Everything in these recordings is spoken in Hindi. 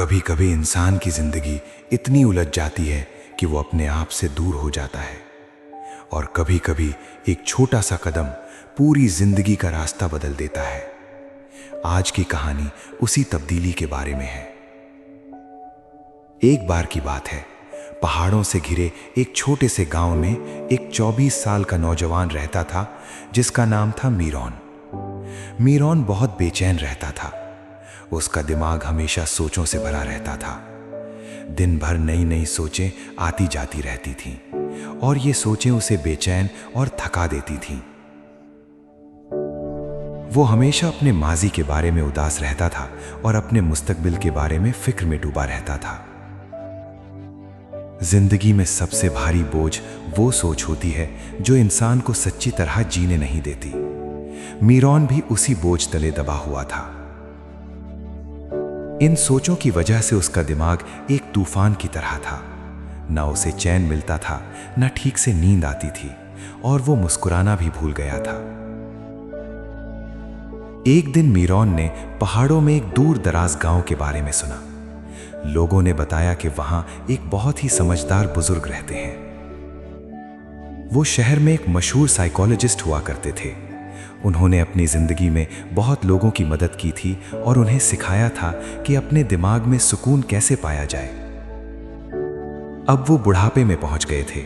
कभी कभी इंसान की जिंदगी इतनी उलझ जाती है कि वो अपने आप से दूर हो जाता है, और कभी कभी एक छोटा सा कदम पूरी जिंदगी का रास्ता बदल देता है। आज की कहानी उसी तब्दीली के बारे में है। एक बार की बात है, पहाड़ों से घिरे एक छोटे से गांव में एक 24 साल का नौजवान रहता था जिसका नाम था मीरॉन। मीरॉन बहुत बेचैन रहता था। उसका दिमाग हमेशा सोचों से भरा रहता था। दिन भर नई नई सोचें आती जाती रहती थीं और ये सोचें उसे बेचैन और थका देती थीं। वो हमेशा अपने माजी के बारे में उदास रहता था और अपने मुस्तकबिल के बारे में फिक्र में डूबा रहता था। जिंदगी में सबसे भारी बोझ वो सोच होती है जो इंसान को सच्ची तरह जीने नहीं देती। मीरॉन भी उसी बोझ तले दबा हुआ था। इन सोचों की वजह से उसका दिमाग एक तूफान की तरह था। न उसे चैन मिलता था, न ठीक से नींद आती थी, और वो मुस्कुराना भी भूल गया था। एक दिन मीरॉन ने पहाड़ों में एक दूर दराज गांव के बारे में सुना। लोगों ने बताया कि वहां एक बहुत ही समझदार बुजुर्ग रहते हैं। वो शहर में एक मशहूर साइकोलॉजिस्ट हुआ करते थे। उन्होंने अपनी जिंदगी में बहुत लोगों की मदद की थी और उन्हें सिखाया था कि अपने दिमाग में सुकून कैसे पाया जाए। अब वो बुढ़ापे में पहुंच गए थे।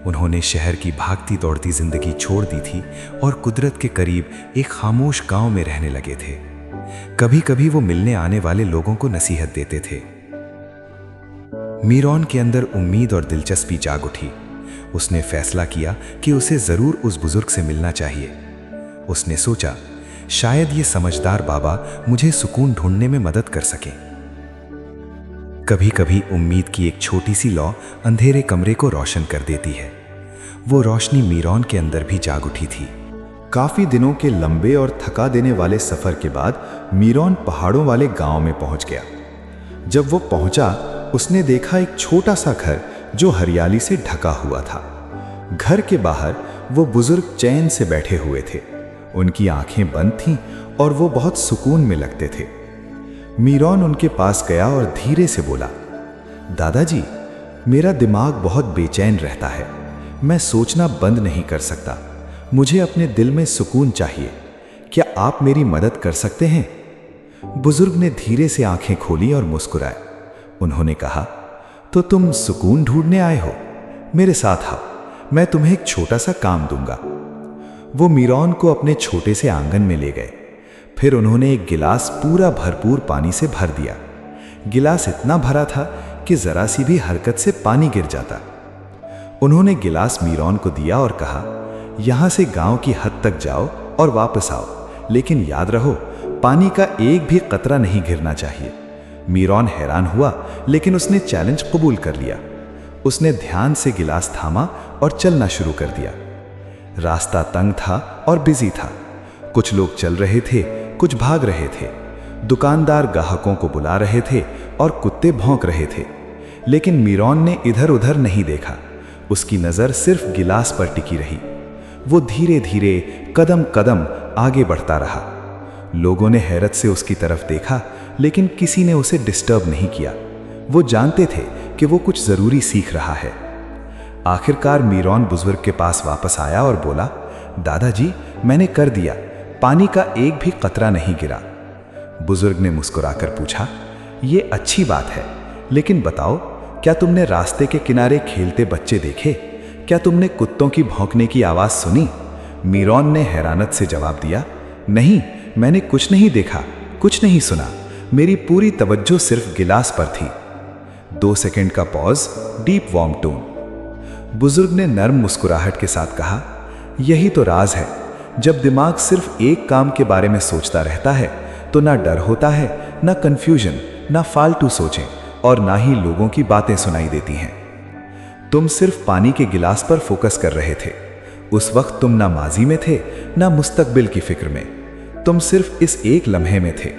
उन्होंने शहर की भागती दौड़ती जिंदगी छोड़ दी थी और कुदरत के करीब एक खामोश गांव में रहने लगे थे। कभी कभी वो मिलने आने वाले लोगों को नसीहत देते थे। मीरॉन के अंदर उम्मीद और दिलचस्पी जाग उठी। उसने फैसला किया कि उसे जरूर उस बुजुर्ग से मिलना चाहिए। उसने सोचा, शायद ये समझदार बाबा मुझे सुकून ढूंढने में मदद कर सके। कभी कभी उम्मीद की एक छोटी सी लौ अंधेरे कमरे को रोशन कर देती है। वो रोशनी मीरॉन के अंदर भी जाग उठी थी। काफी दिनों के लंबे और थका देने वाले सफर के बाद मीरॉन पहाड़ों वाले गांव में पहुंच गया। जब वो पहुंचा, उसने देखा एक छोटा सा घर जो हरियाली से ढका हुआ था। घर के बाहर वो बुजुर्ग चैन से बैठे हुए थे। उनकी आंखें बंद थीं और वो बहुत सुकून में लगते थे। मीरॉन उनके पास गया और धीरे से बोला, दादाजी, मेरा दिमाग बहुत बेचैन रहता है। मैं सोचना बंद नहीं कर सकता। मुझे अपने दिल में सुकून चाहिए। क्या आप मेरी मदद कर सकते हैं? बुजुर्ग ने धीरे से आंखें खोली और मुस्कुराए। उन्होंने कहा, तो तुम सुकून ढूंढने आए हो? मेरे साथ आओ, मैं तुम्हें एक छोटा सा काम दूंगा। वो मीरॉन को अपने छोटे से आंगन में ले गए। फिर उन्होंने एक गिलास पूरा भरपूर पानी से भर दिया। गिलास इतना भरा था कि जरा सी भी हरकत से पानी गिर जाता। उन्होंने गिलास मीरॉन को दिया और कहा, यहां से गांव की हद तक जाओ और वापस आओ, लेकिन याद रहो, पानी का एक भी कतरा नहीं गिरना चाहिए। मीरॉन हैरान हुआ, लेकिन उसने चैलेंज कबूल कर लिया। उसने ध्यान से गिलास थामा और चलना शुरू कर दिया। रास्ता तंग था और बिजी था। कुछ लोग चल रहे थे, कुछ भाग रहे थे। दुकानदार ग्राहकों को बुला रहे थे और कुत्ते भौंक रहे थे। लेकिन मीरॉन ने इधर उधर नहीं देखा। उसकी नजर सिर्फ गिलास पर टिकी रही। वो धीरे धीरे कदम कदम आगे बढ़ता रहा। लोगों ने हैरत से उसकी तरफ देखा, लेकिन किसी ने उसे डिस्टर्ब नहीं किया। वो जानते थे कि वो कुछ जरूरी सीख रहा है। आखिरकार मीरॉन बुजुर्ग के पास वापस आया और बोला, दादाजी, मैंने कर दिया। पानी का एक भी कतरा नहीं गिरा। बुजुर्ग ने मुस्कुराकर पूछा, ये अच्छी बात है, लेकिन बताओ, क्या तुमने रास्ते के किनारे खेलते बच्चे देखे? क्या तुमने कुत्तों की भौंकने की आवाज सुनी? मीरॉन ने हैरानत से जवाब दिया, नहीं, मैंने कुछ नहीं देखा, कुछ नहीं सुना। मेरी पूरी तवज्जो सिर्फ गिलास पर थी। 2 सेकंड का पॉज, डीप वार्म टोन। बुजुर्ग ने नर्म मुस्कुराहट के साथ कहा, यही तो राज है। जब दिमाग सिर्फ एक काम के बारे में सोचता रहता है तो ना डर होता है, ना कंफ्यूजन, ना फालतू सोचें, और ना ही लोगों की बातें सुनाई देती हैं। तुम सिर्फ पानी के गिलास पर फोकस कर रहे थे। उस वक्त तुम ना माजी में थे, ना मुस्तकबिल की फिक्र में। तुम सिर्फ इस एक लम्हे में थे।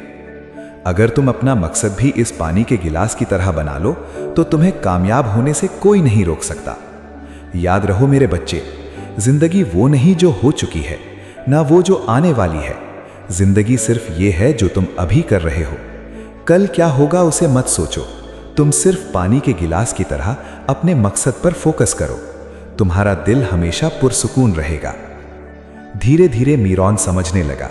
अगर तुम अपना मकसद भी इस पानी के गिलास की तरह बना लो तो तुम्हें कामयाब होने से कोई नहीं रोक सकता। याद रहो मेरे बच्चे, जिंदगी वो नहीं जो हो चुकी है, ना वो जो आने वाली है। जिंदगी सिर्फ ये है जो तुम अभी कर रहे हो। कल क्या होगा उसे मत सोचो। तुम सिर्फ पानी के गिलास की तरह अपने मकसद पर फोकस करो। तुम्हारा दिल हमेशा पुरसुकून रहेगा। धीरे धीरे मीरॉन समझने लगा,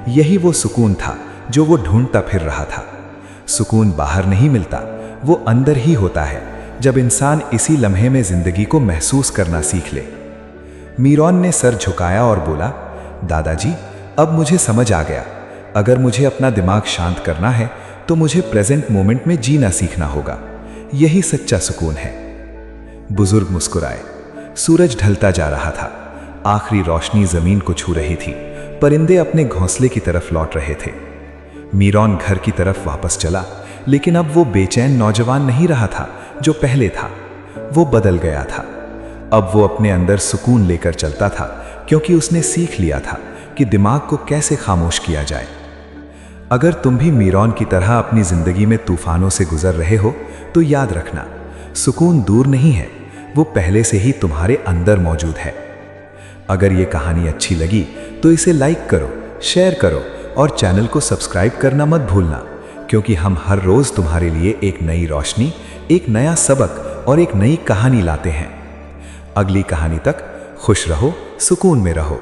यही वो सुकून था जो वो ढूंढता फिर रहा था। सुकून बाहर नहीं मिलता, वो अंदर ही होता है, जब इंसान इसी लम्हे में जिंदगी को महसूस करना सीख ले। मीरॉन ने सर झुकाया और बोला, दादाजी, अब मुझे समझ आ गया। अगर मुझे अपना दिमाग शांत करना है तो मुझे प्रेजेंट मोमेंट में जीना सीखना होगा। यही सच्चा सुकून है। बुजुर्ग मुस्कुराए। सूरज ढलता जा रहा था। आखिरी रोशनी जमीन को छू रही थी। परिंदे अपने घोंसले की तरफ लौट रहे थे। मीरॉन घर की तरफ वापस चला, लेकिन अब वो बेचैन नौजवान नहीं रहा था जो पहले था। वो बदल गया था। अब वो अपने अंदर सुकून लेकर चलता था, क्योंकि उसने सीख लिया था कि दिमाग को कैसे खामोश किया जाए। अगर तुम भी मीरॉन की तरह अपनी जिंदगी में तूफानों से गुजर रहे हो तो याद रखना, सुकून दूर नहीं है, वो पहले से ही तुम्हारे अंदर मौजूद है। अगर ये कहानी अच्छी लगी तो इसे लाइक करो, शेयर करो और चैनल को सब्सक्राइब करना मत भूलना, क्योंकि हम हर रोज तुम्हारे लिए एक नई रोशनी, एक नया सबक और एक नई कहानी लाते हैं। अगली कहानी तक खुश रहो, सुकून में रहो।